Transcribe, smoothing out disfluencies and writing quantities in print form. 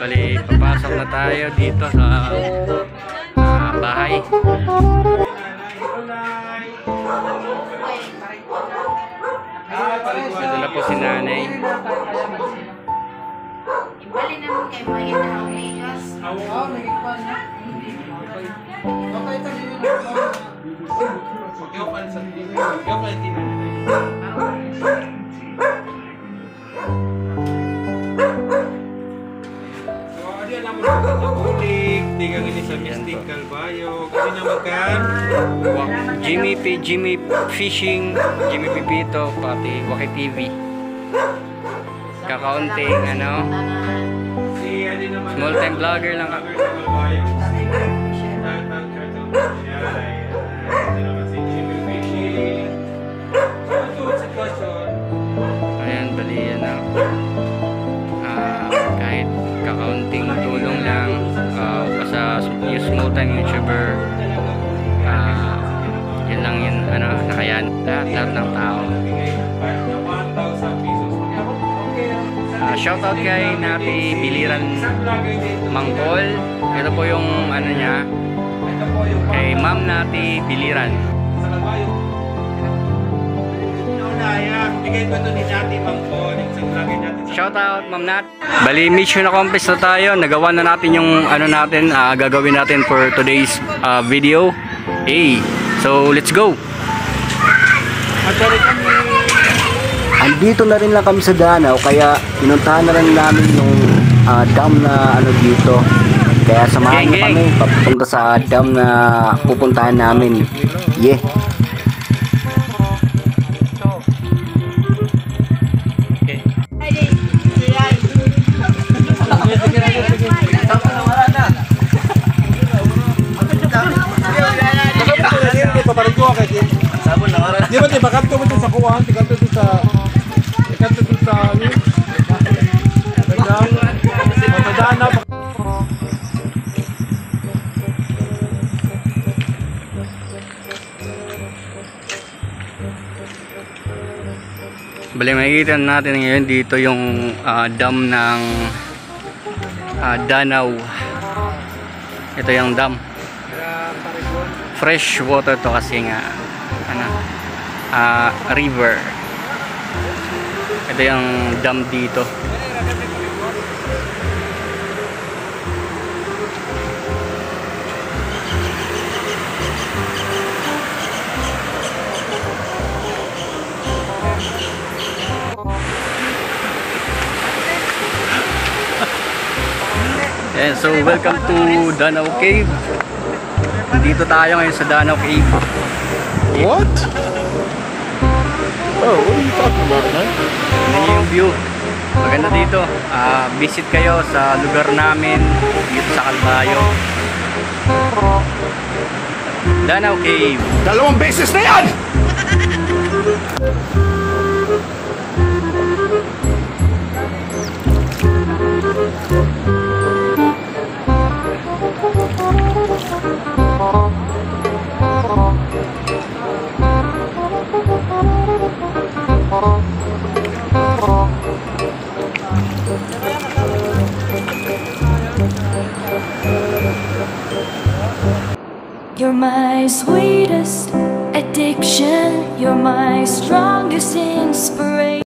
Bali, papasok na tayo dito sa bahay. Ito na po si nanay. Ibali naman kayo mga ginahawiyas. Tigang ini sa Mystic Calvayo. Kasi naman kan Jimmy Fishing, Jimmy Pipito, pati Waki TV. Kakaunting si ano naman small time vlogger lang ako. Calvayo. Ayan, bali yan kahit kakaunting tulong lang sa small time YouTuber, yun lang yun nakayan lahat ng tao. Shoutout kay Nati Biliran Mangkol. Ito po yung niya, kay Ma'am Nati Biliran. Bigay ko ito ni Nati Mangkol. Shoutout Ma'am Nat. Bali, mission accomplished na tayo. Nagawa na natin yung natin, gagawin natin for today's video. Hey, so let's go. Andito na rin lang kami sa Danau, kaya pinuntahan na rin namin yung dam na dito. Kaya samahan na kami papunta sa dam na pupuntahan namin. Yeah. Di ba bakat ko sa kuwan, tikat to sa Bali, makikita natin ngayon dito yung dam ng Danau. Ito yung dam. Fresh water to kasi nga river. Ito yung dam dito. And so welcome to Danau Cave. Dito tayo ngayon sa Danau Cave. What? Oh, what are you talking about, man? Tignan niyo yung view. Maganda dito. Visit kayo sa lugar namin dito sa Calvayo. Danau Cave. Dalawang beses na yan! You're my sweetest addiction, you're my strongest inspiration.